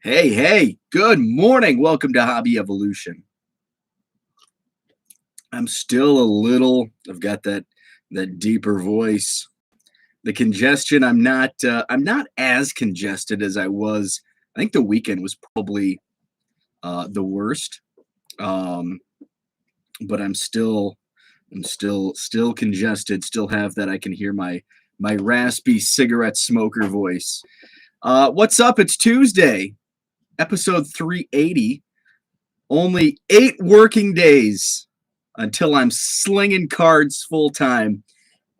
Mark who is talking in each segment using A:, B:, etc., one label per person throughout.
A: Hey, good morning. Welcome to Hobby Evolution. I've got that deeper voice. The congestion, I'm not as congested as I was. I think the weekend was probably the worst. Um, but I'm still congested, still have that I can hear my raspy cigarette smoker voice. What's up? It's Tuesday, episode 380. Only 8 working days until I'm slinging cards full time.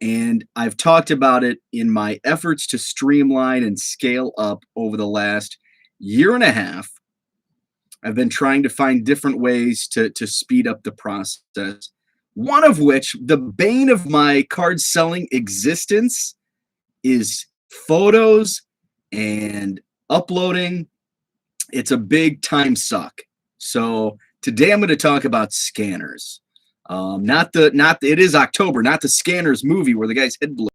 A: And I've talked about it in my efforts to streamline and scale up over the last year and a half. I've been trying to find different ways to speed up the process. One of which, the bane of my card selling existence, is photos and uploading. It's a big time suck. So today I'm going to talk about scanners. It is October, not the Scanners movie where the guy's head blew.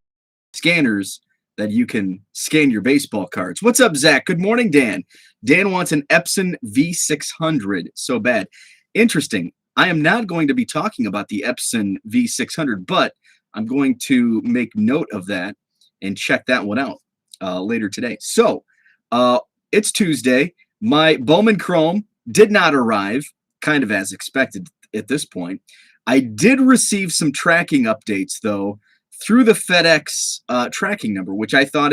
A: Scanners that you can scan your baseball cards. What's up, Zach? Good morning, Dan. Dan wants an Epson V600 so bad. Interesting. I am not going to be talking about the Epson V600, but I'm going to make note of that and check that one out later today. So it's Tuesday. My Bowman Chrome did not arrive, kind of as expected at this point. I did receive some tracking updates, though, through the FedEx tracking number, which I thought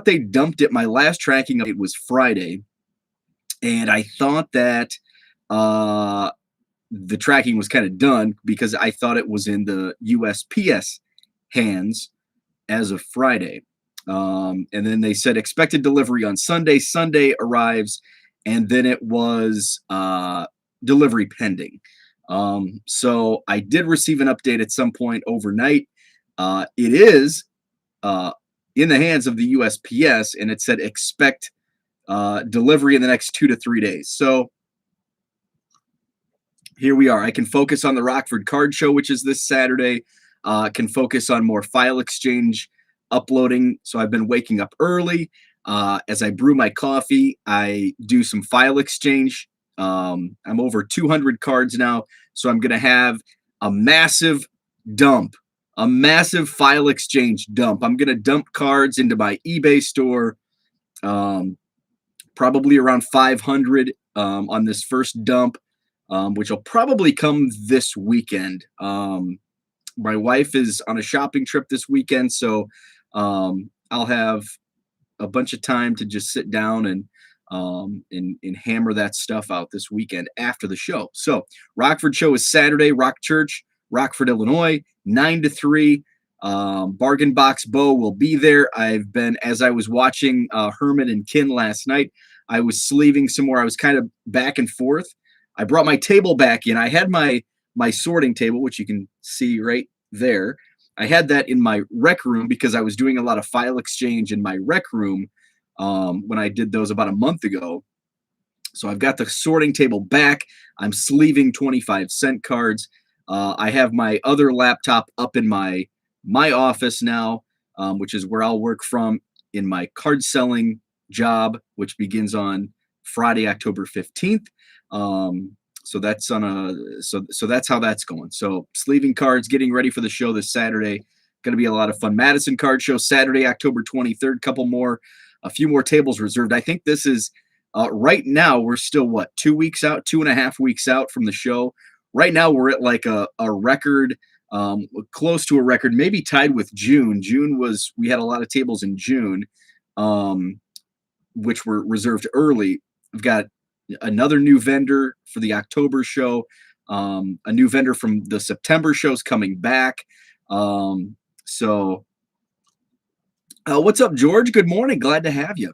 A: they dumped it. My last tracking update was Friday, and I thought that the tracking was kind of done because I thought it was in the USPS hands as of Friday. And then they said expected delivery on Sunday. Sunday arrives, and then it was delivery pending. So I did receive an update at some point overnight. It is in the hands of the USPS, and it said expect delivery in the next 2 to 3 days. So here we are. I can focus on the Rockford Card Show, which is this Saturday. Can focus on more file exchange uploading. So I've been waking up early. As I brew my coffee, I do some file exchange. I'm over 200 cards now, so I'm going to have a massive file exchange dump. I'm going to dump cards into my eBay store, probably around 500 on this first dump, which will probably come this weekend. My wife is on a shopping trip this weekend, so I'll have a bunch of time to just sit down and hammer that stuff out this weekend after the show. So Rockford show is Saturday, Rock Church, Rockford, Illinois, 9 to 3. Bargain Box Bo will be there. As I was watching Herman and Kin last night, I was sleeving some more. I was kind of back and forth. I brought my table back in. I had my sorting table, which you can see right there. I had that in my rec room because I was doing a lot of file exchange in my rec room when I did those about a month ago. So I've got the sorting table back. I'm sleeving 25-cent cards. I have my other laptop up in my office now, which is where I'll work from in my card selling job, which begins on Friday, October 15th. So that's so that's how that's going. So sleeving cards, getting ready for the show this Saturday. Going to be a lot of fun. Madison Card Show Saturday, October 23rd. A few more tables reserved. I think this is right now. We're still 2 weeks out, 2.5 weeks out from the show. Right now we're at like a record, close to a record, maybe tied with June. We had a lot of tables in June, which were reserved early. We've got another new vendor for the October show. A new vendor from the September shows coming back. So what's up, George? Good morning. Glad to have you.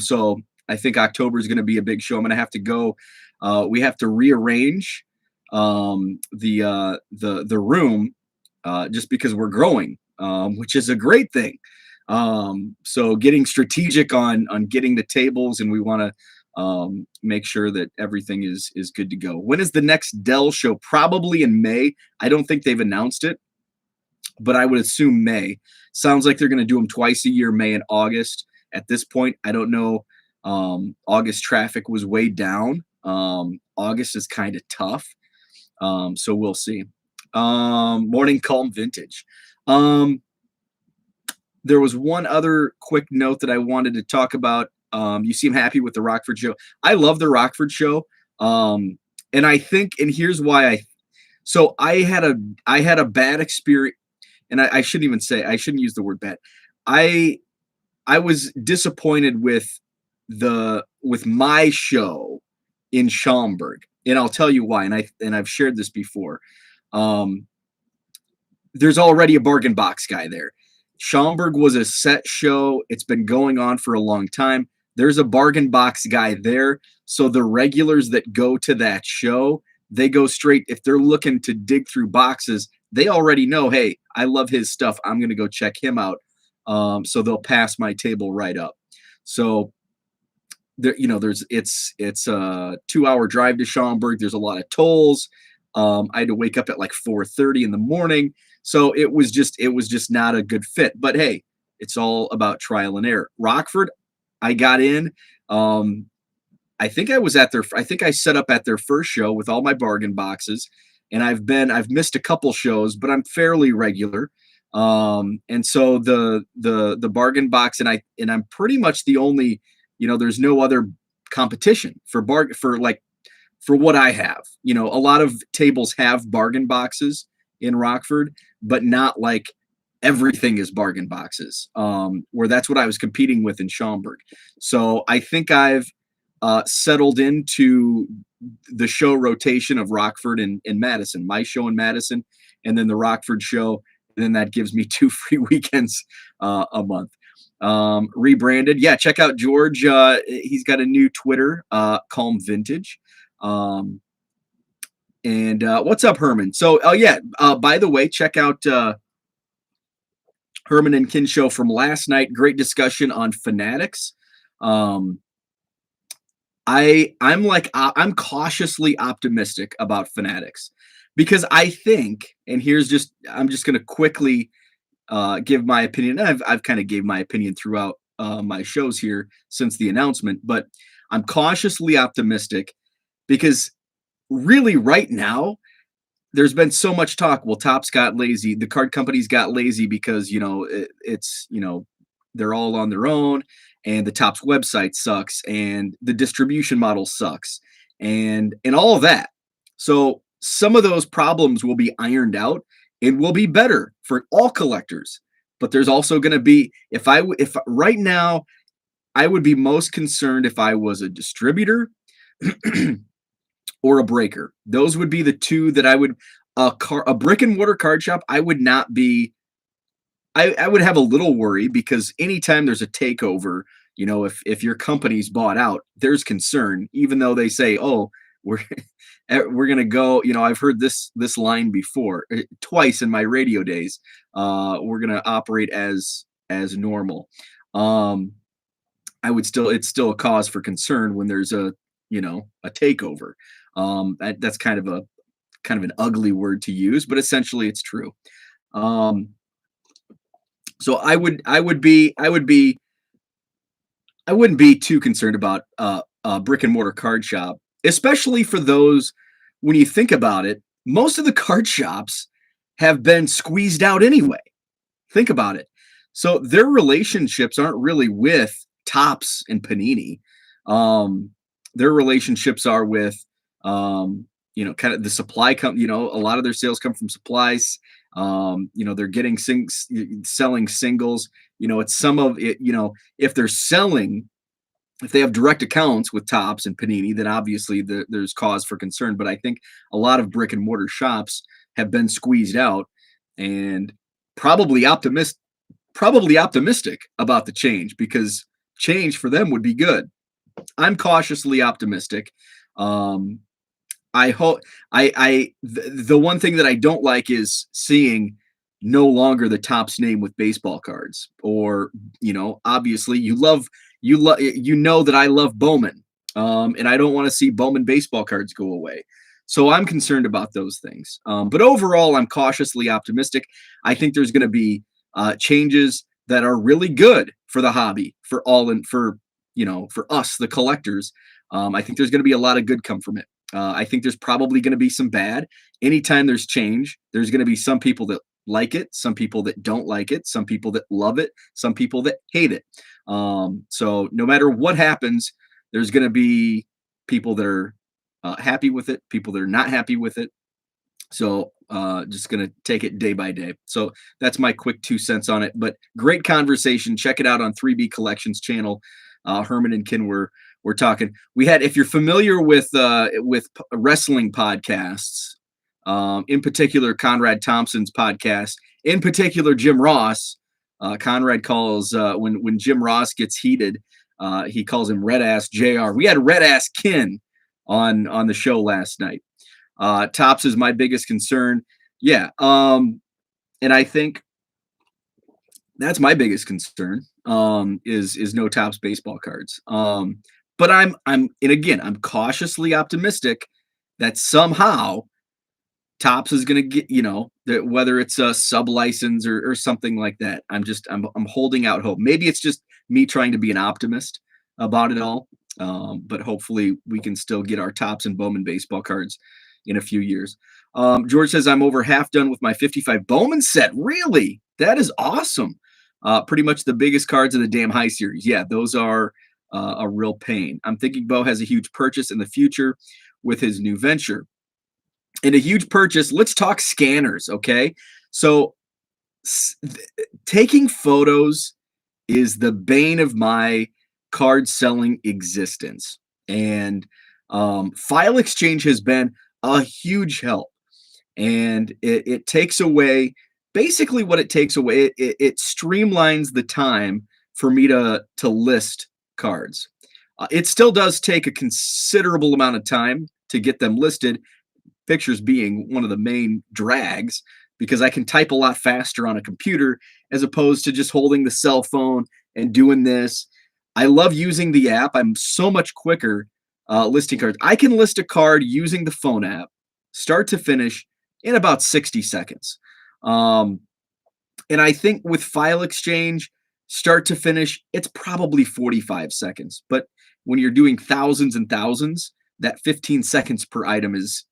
A: So I think October is going to be a big show. I'm going to have to go. We have to rearrange the room just because we're growing, which is a great thing. So getting strategic on getting the tables, and we want to make sure that everything is good to go. When is the next Dell show? Probably in May. I don't think they've announced it, but I would assume May. Sounds like they're going to do them twice a year, May and August. At this point, I don't know August traffic was way down. August is kind of tough. So we'll see. Morning Calm Vintage. There was one other quick note that I wanted to talk about. You seem happy with the Rockford show. I love the Rockford show. And I think, and here's why I had a bad experience, and I shouldn't even say, I shouldn't use the word bad. I was disappointed with my show in Schaumburg, and I'll tell you why. And I've shared this before. There's already a bargain box guy there. Schaumburg was a set show. It's been going on for a long time. There's a bargain box guy there. So the regulars that go to that show, they go straight. If they're looking to dig through boxes, they already know, hey, I love his stuff. I'm going to go check him out. So they'll pass my table right up. So there, it's a 2-hour drive to Schaumburg. There's a lot of tolls. I had to wake up at like 4:30 in the morning. So it was just not a good fit. But hey, it's all about trial and error. Rockford, I got in. I think I set up at their first show with all my bargain boxes, and I've missed a couple shows, but I'm fairly regular. And so the bargain box, and I'm pretty much the only, there's no other competition for what I have. A lot of tables have bargain boxes in Rockford, but not like everything is bargain boxes, where that's what I was competing with in Schaumburg. So I think I've settled into the show rotation of Rockford and Madison, my show in Madison, and then the Rockford show. And then that gives me 2 free weekends a month. Rebranded. Yeah, check out George. He's got a new Twitter, Calm Vintage. And what's up, Herman? So, by the way, check out Herman and Kin show from last night. Great discussion on Fanatics. I'm cautiously optimistic about Fanatics because I think, and I'm just going to quickly give my opinion. I've kind of gave my opinion throughout my shows here since the announcement, but I'm cautiously optimistic because really right now, there's been so much talk. Well, Topps got lazy. The card companies got lazy because, they're all on their own and the Topps website sucks and the distribution model sucks and all of that. So some of those problems will be ironed out and will be better for all collectors. But there's also going to be, if right now, I would be most concerned if I was a distributor or a breaker. Those would be the two that I would, a brick and mortar card shop, I would not be, I would have a little worry because anytime there's a takeover, if your company's bought out, there's concern, even though they say, oh, we're going to go, I've heard this line before twice in my radio days. We're going to operate as normal. It's still a cause for concern when there's a takeover. That's kind of an ugly word to use, but essentially it's true. So I wouldn't be too concerned about a brick and mortar card shop, especially for those, when you think about it, most of the card shops have been squeezed out anyway. Think about it. So their relationships aren't really with Topps and Panini. Their relationships are with, kind of the supply company. A lot of their sales come from supplies. They're getting selling singles. It's some of it. If they're selling, if they have direct accounts with Topps and Panini, then obviously there's cause for concern. But I think a lot of brick and mortar shops have been squeezed out and probably optimistic about the change because change for them would be good. I'm cautiously optimistic. I hope the one thing that I don't like is seeing no longer the Topps name with baseball cards, or obviously you know that I love Bowman, and I don't want to see Bowman baseball cards go away. So I'm concerned about those things. But overall, I'm cautiously optimistic. I think there's going to be changes that are really good for the hobby, for for us, the collectors, I think there's going to be a lot of good come from it. I think there's probably going to be some bad. Anytime there's change, there's going to be some people that like it, some people that don't like it, some people that love it, some people that hate it. So no matter what happens, there's going to be people that are happy with it, people that are not happy with it. So just going to take it day by day. So that's my quick 2 cents on it. But great conversation. Check it out on 3B Collections channel. Herman and Ken were talking. We had, if you're familiar with wrestling podcasts, in particular Conrad Thompson's podcast, in particular Jim Ross. Conrad calls when Jim Ross gets heated, he calls him Red Ass JR. We had Red Ass Ken on the show last night. Tops is my biggest concern. Yeah. And I think that's my biggest concern, is no Tops baseball cards. But and again, I'm cautiously optimistic that somehow Tops is going to get, that whether it's a sub license or something like that. I'm holding out hope. Maybe it's just me trying to be an optimist about it all. But hopefully we can still get our Tops and Bowman baseball cards in a few years. George says, I'm over half done with my 55 Bowman set. Really? That is awesome. Pretty much the biggest cards of the damn high series. Yeah, those are a real pain. I'm thinking Bo has a huge purchase in the future with his new venture. And a huge purchase, let's talk scanners, okay? So taking photos is the bane of my card selling existence. And File Exchange has been a huge help. And it takes away, basically what it takes away, it streamlines the time for me to list cards. It still does take a considerable amount of time to get them listed, pictures being one of the main drags, because I can type a lot faster on a computer as opposed to just holding the cell phone and doing this. I love using the app. I'm so much quicker listing cards. I can list a card using the phone app, start to finish, in about 60 seconds. And I think with File Exchange, start to finish, it's probably 45 seconds. But when you're doing thousands and thousands, that 15 seconds per item is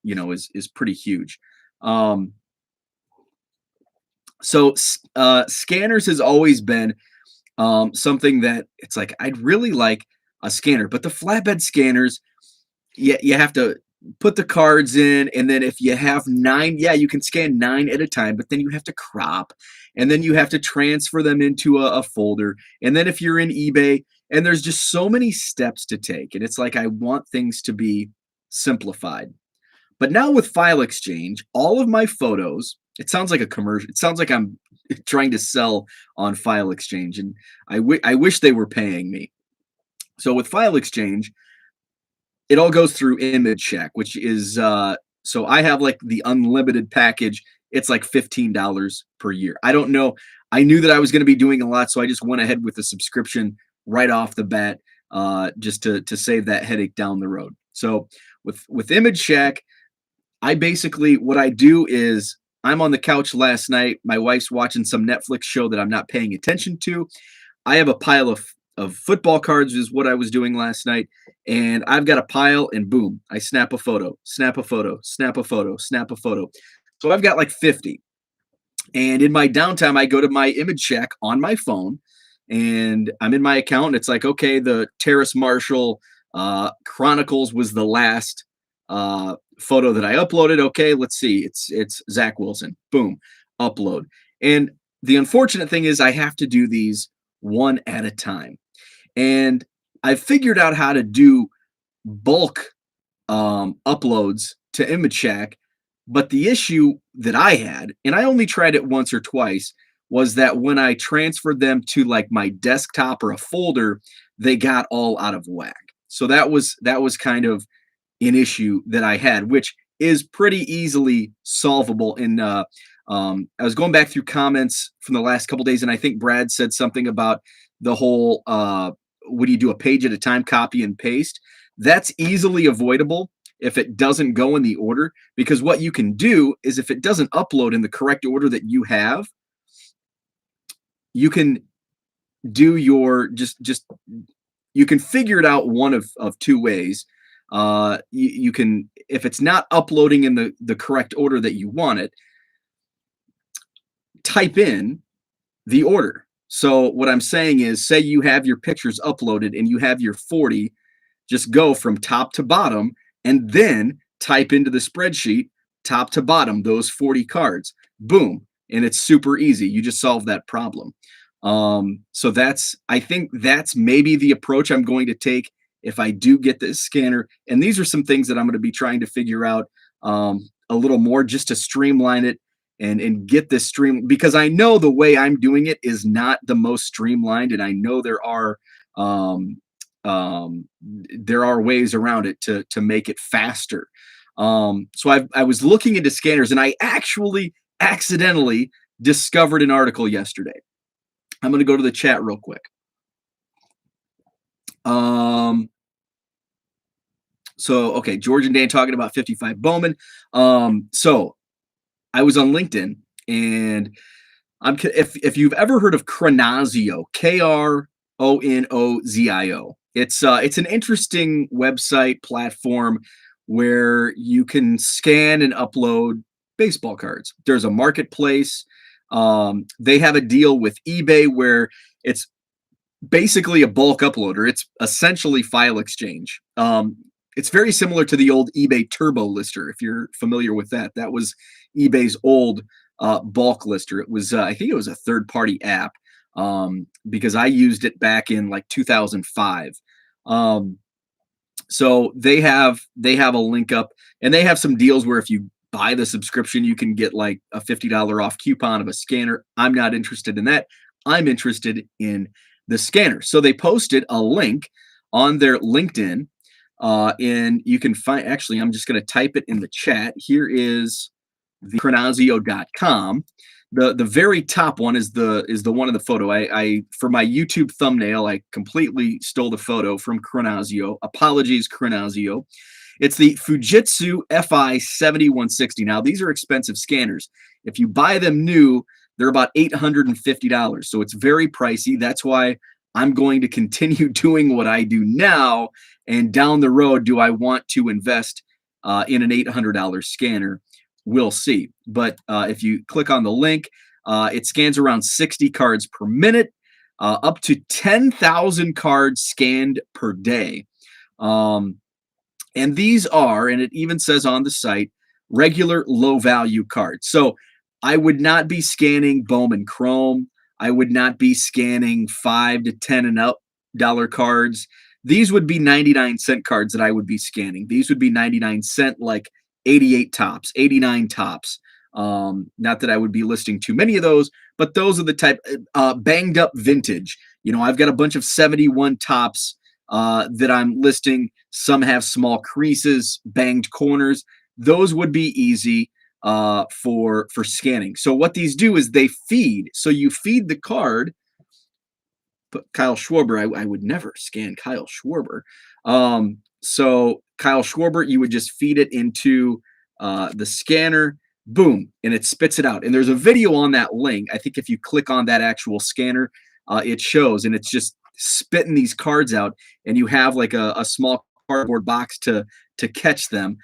A: pretty huge. So scanners has always been something that it's like, I'd really like a scanner, but the flatbed scanners, you have to put the cards in, and then if you have 9, you can scan 9 at a time, but then you have to crop, and then you have to transfer them into a folder, and then if you're in eBay, and there's just so many steps to take, and it's like I want things to be simplified. But now with File Exchange, all of my photos, it sounds like a commercial. It sounds like I'm trying to sell on File Exchange, and I wish they were paying me. So with File Exchange, it all goes through Image Check, which is so I have like the unlimited package. It's like $15 per year. I don't know. I knew that I was going to be doing a lot, so I just went ahead with the subscription right off the bat, just to save that headache down the road. So with Image Check, I basically, what I do is, I'm on the couch last night. My wife's watching some Netflix show that I'm not paying attention to. I have a pile of football cards is what I was doing last night. And I've got a pile, and boom, I snap a photo, snap a photo, snap a photo, snap a photo. So I've got like 50. And in my downtime, I go to my Image Check on my phone, and I'm in my account. And it's like, okay, the Terrace Marshall Chronicles was the last photo that I uploaded. Okay, let's see. It's Zach Wilson. Boom, upload. And the unfortunate thing is I have to do these one at a time. And I've figured out how to do bulk uploads to Image Check. But the issue that I had, and I only tried it once or twice, was that when I transferred them to like my desktop or a folder, they got all out of whack. So that was kind of an issue that I had, which is pretty easily solvable. And I was going back through comments from the last couple days, and I think Brad said something about the whole would you do a page at a time, copy and paste? That's easily avoidable if it doesn't go in the order, because what you can do is if it doesn't upload in the correct order that you have, you can do your just you can figure it out one of two ways. You can, if it's not uploading in the correct order that you want it, type in the order. So what I'm saying is, say you have your pictures uploaded and you have your 40, just go from top to bottom and then type into the spreadsheet top to bottom those 40 cards. Boom. And it's super easy. You just solve that problem. So I think that's maybe the approach I'm going to take if I do get this scanner. And these are some things that I'm going to be trying to figure out a little more, just to streamline it and get this stream, because I know the way I'm doing it is not the most streamlined, and I know there are ways around it to make it faster. So I was looking into scanners, and I actually accidentally discovered an article yesterday. I'm going to go to the chat real quick. So okay, George and Dan talking about 55 Bowman. So I was on LinkedIn, and if you've ever heard of Chronozio, Kronozio, it's an interesting website platform where you can scan and upload baseball cards. There's a marketplace. They have a deal with eBay where it's basically a bulk uploader. It's essentially file exchange. It's very similar to the old eBay Turbo Lister, if you're familiar with that. That was eBay's old bulk lister. It was, I think it was a third-party app, because I used it back in like 2005. So they have a link up, and they have some deals where if you buy the subscription, you can get like a $50 off coupon of a scanner. I'm not interested in that. I'm interested in the scanner. So they posted a link on their LinkedIn, and you can find, actually, I'm just going to type it in the chat. Here is the chronozio.com. The very top one is the one in the photo. I for my YouTube thumbnail, I completely stole the photo from Chronozio. Apologies, Chronozio. It's the Fujitsu FI 7160. Now, these are expensive scanners. If you buy them new, they're about $850. So it's very pricey. That's why I'm going to continue doing what I do now. And down the road, do I want to invest in an $800 scanner? We'll see. But if you click on the link, it scans around 60 cards per minute, up to 10,000 cards scanned per day. And these are, and it even says on the site, regular low value cards. So I would not be scanning Bowman Chrome. I would not be scanning $5 to $10 and up dollar cards. These would be 99-cent cards that I would be scanning. These would be 99-cent, like 88 tops, 89 tops. Not that I would be listing too many of those, but those are the type, banged up vintage. You know, I've got a bunch of 71 tops that I'm listing. Some have small creases, banged corners. Those would be easy for scanning. So what these do is they feed. So you feed the card. But Kyle Schwarber, I would never scan Kyle Schwarber. So Kyle Schwarber, you would just feed it into the scanner, boom, and it spits it out. And there's a video on that link. I think if you click on that actual scanner, it shows, and it's just spitting these cards out, and you have like a small cardboard box to catch them.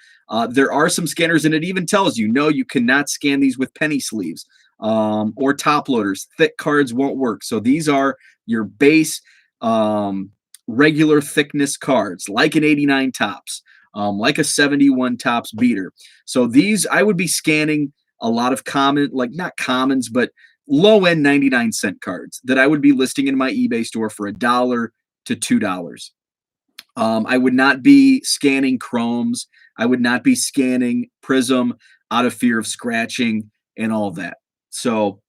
A: There are some scanners, and it even tells you, no, you cannot scan these with penny sleeves or top loaders. Thick cards won't work. So these are your base regular thickness cards, like an 89 tops, like a 71 tops beater. So these, I would be scanning a lot of common, like not commons, but low end 99-cent cards that I would be listing in my eBay store for $1 to $2. I would not be scanning chromes. I would not be scanning Prism out of fear of scratching and all that. So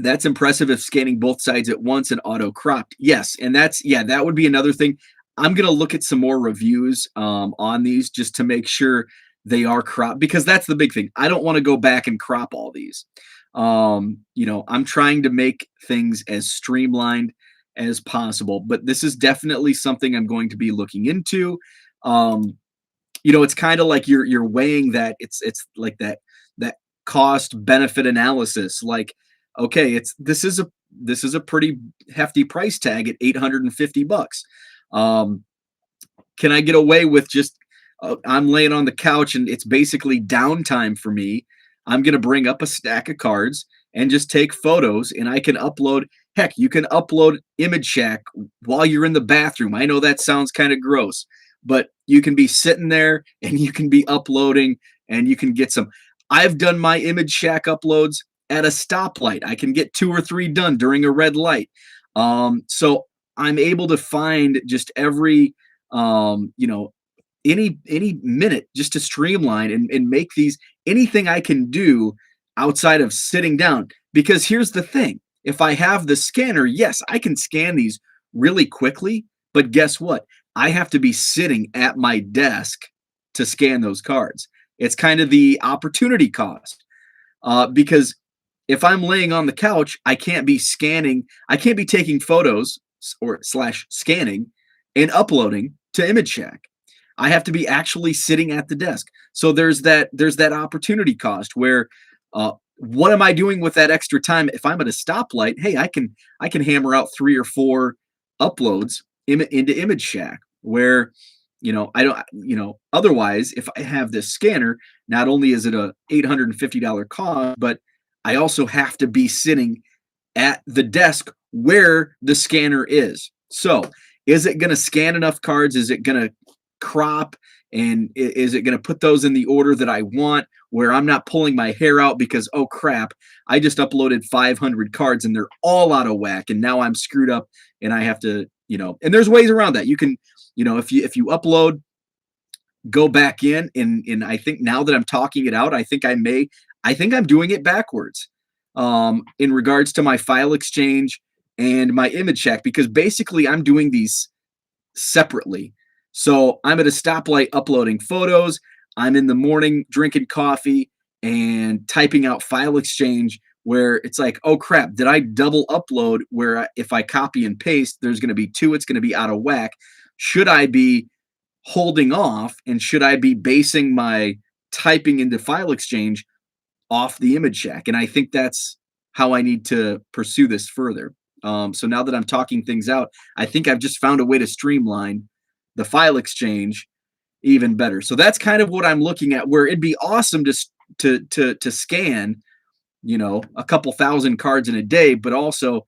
A: that's impressive if scanning both sides at once and auto cropped. Yes. And that would be another thing. I'm going to look at some more reviews on these just to make sure they are cropped, because that's the big thing. I don't want to go back and crop all these. I'm trying to make things as streamlined as possible, but this is definitely something I'm going to be looking into. It's kind of like you're weighing that. It's like that cost benefit analysis. Like, okay, this is this is a pretty hefty price tag at 850 bucks. Um, can I get away with just I'm laying on the couch and it's basically downtime for me. I'm going to bring up a stack of cards and just take photos, and I can upload. Heck, you can upload Image Shack while you're in the bathroom. I know that sounds kind of gross, but you can be sitting there and you can be uploading and you can get some. I've done my Image Shack uploads at a stoplight. I can get 2 or 3 done during a red light. So I'm able to find just every you know, any minute just to streamline and make these anything I can do outside of sitting down. Because here's the thing, if I have the scanner, yes, I can scan these really quickly, but guess what? I have to be sitting at my desk to scan those cards. It's kind of the opportunity cost. Because if I'm laying on the couch, I can't be scanning, I can't be taking photos or slash scanning and uploading to Image Shack. I have to be actually sitting at the desk. So there's that opportunity cost where what am I doing with that extra time? If I'm at a stoplight, hey, I can hammer out 3 or 4 uploads into Image Shack where I don't otherwise if I have this scanner, not only is it a $850 cost, but I also have to be sitting at the desk where the scanner is. So, is it going to scan enough cards? Is it going to crop? And is it going to put those in the order that I want where I'm not pulling my hair out because, oh crap, I just uploaded 500 cards and they're all out of whack. And now I'm screwed up and I have to, and there's ways around that. You can, if you upload, go back in and I think now that I'm talking it out, I think I'm doing it backwards in regards to my file exchange and my Image Shack, because basically I'm doing these separately. So I'm at a stoplight uploading photos. I'm in the morning drinking coffee and typing out file exchange where it's like, oh crap, did I double upload where if I copy and paste, there's going to be 2, it's going to be out of whack. Should I be holding off and should I be basing my typing into file exchange off the Image Shack? And I think that's how I need to pursue this further. So now that I'm talking things out, I think I've just found a way to streamline the file exchange even better. So that's kind of what I'm looking at. Where it'd be awesome to scan, a couple thousand cards in a day, but also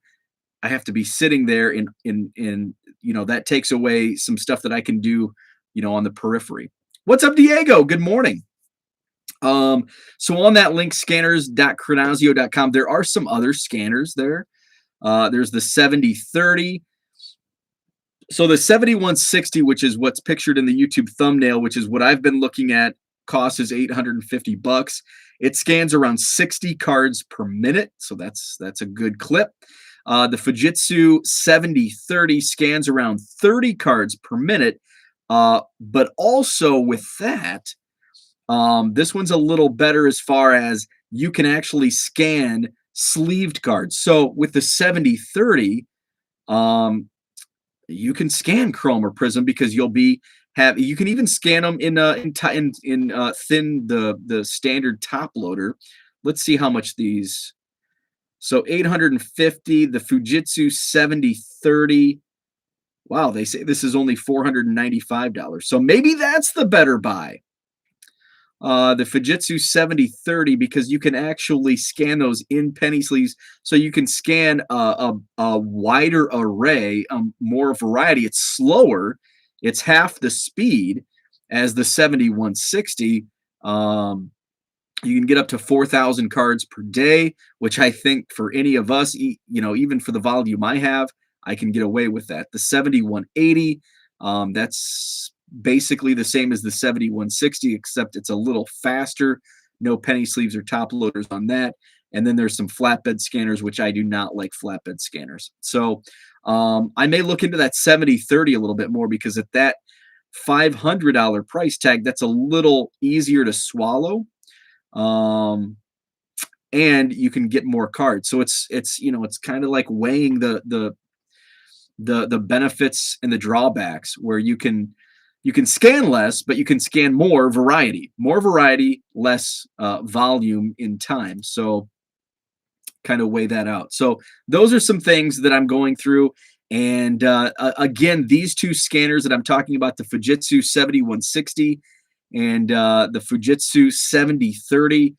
A: I have to be sitting there in that takes away some stuff that I can do, on the periphery. What's up, Diego? Good morning. So on that link, scanners.chronazio.com, there are some other scanners there. There's the 7030. So the 7160, which is what's pictured in the YouTube thumbnail, which is what I've been looking at, cost is 850 bucks. It scans around 60 cards per minute, so that's a good clip. The Fujitsu 7030 scans around 30 cards per minute, but also with that, this one's a little better as far as you can actually scan sleeved cards. So with the 7030, you can scan Chrome or Prism because you can even scan them in thin the standard top loader. Let's see how much these. So 850, the Fujitsu 7030. Wow, they say this is only $495. So maybe that's the better buy. The Fujitsu 7030, because you can actually scan those in penny sleeves, so you can scan a wider array, more variety. It's slower, it's half the speed as the 7160. You can get up to 4,000 cards per day, which I think for any of us, even for the volume I have, I can get away with that. The 7180, that's basically the same as the 7160, except it's a little faster. No penny sleeves or top loaders on that. And then there's some flatbed scanners, which I do not like flatbed scanners. So I may look into that 7030 a little bit more, because at that $500 price tag, that's a little easier to swallow. And you can get more cards. So it's kind of like weighing the benefits and the drawbacks, where you can scan less, but you can scan more variety, less volume in time. So kind of weigh that out. So those are some things that I'm going through. And again, these two scanners that I'm talking about, the Fujitsu 7160 and the Fujitsu 7030,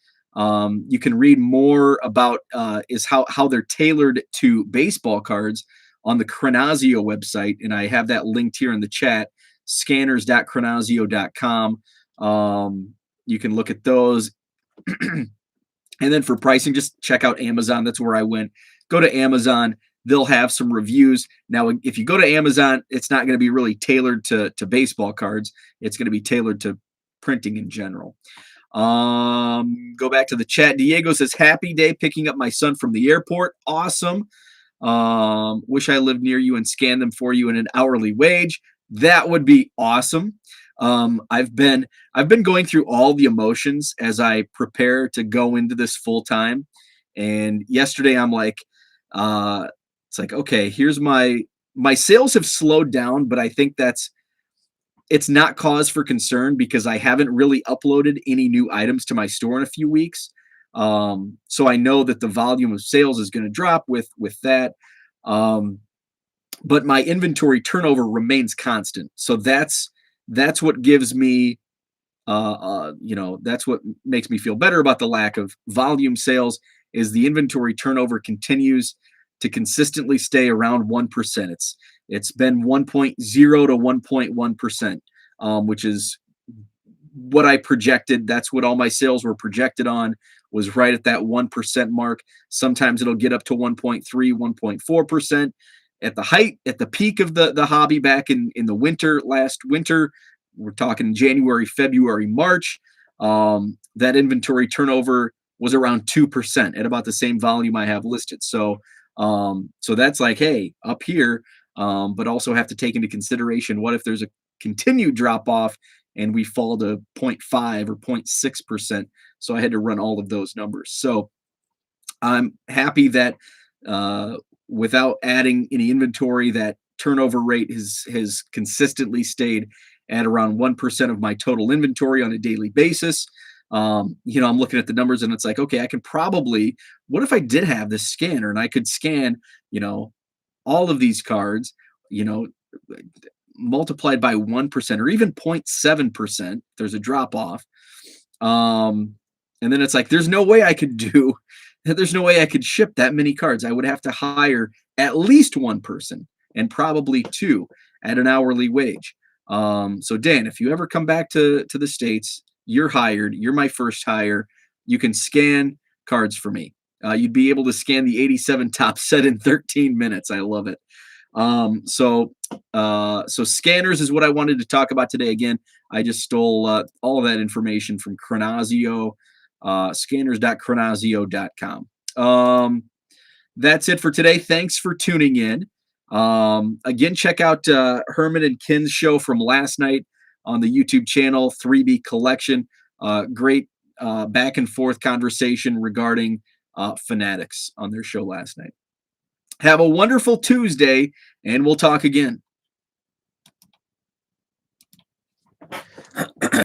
A: you can read more about is how they're tailored to baseball cards on the Chronazio website. And I have that linked here in the chat, scanners.chronazio.com. You can look at those. And then for pricing, just check out Amazon. That's where I went. Go to Amazon. They'll have some reviews. Now, if you go to Amazon, it's not going to be really tailored to baseball cards. It's going to be tailored to printing in general. Go back to the chat. Diego says, happy day picking up my son from the airport. Awesome. Wish I lived near you and scanned them for you in an hourly wage. That would be awesome. I've been going through all the emotions as I prepare to go into this full time. And yesterday I'm like, it's like, okay, here's my sales have slowed down, but I think it's not cause for concern because I haven't really uploaded any new items to my store in a few weeks. So I know that the volume of sales is going to drop with that. But my inventory turnover remains constant. So that's what gives me, that's what makes me feel better about the lack of volume sales is the inventory turnover continues to consistently stay around 1%. It's been 1.0 to 1.1%, which is what I projected. That's what all my sales were projected on, was right at that 1% mark. Sometimes it'll get up to 1.3, 1.4%. At the peak of the hobby back in the last winter, we're talking January, February, March, that inventory turnover was around 2% at about the same volume I have listed. So that's like, hey, up here, but also have to take into consideration, what if there's a continued drop off and we fall to 0.5 or 0.6%. So I had to run all of those numbers. So I'm happy that without adding any inventory, that turnover rate has consistently stayed at around 1% of my total inventory on a daily basis. I'm looking at the numbers and it's like, okay, I can probably, what if I did have this scanner and I could scan, all of these cards, multiplied by 1% or even 0.7%, there's a drop off. And then it's like, there's no way I could ship that many cards. I would have to hire at least one person and probably two at an hourly wage. So Dan, if you ever come back to the States, you're hired. You're my first hire. You can scan cards for me. You'd be able to scan the 87 top set in 13 minutes. I love it. So scanners is what I wanted to talk about today. Again, I just stole all of that information from Chronazio, scanners.chronazio.com. That's it for today. Thanks for tuning in. Again, check out Herman and Ken's show from last night on the YouTube channel, 3B Collection. Great back and forth conversation regarding Fanatics on their show last night. Have a wonderful Tuesday, and we'll talk again.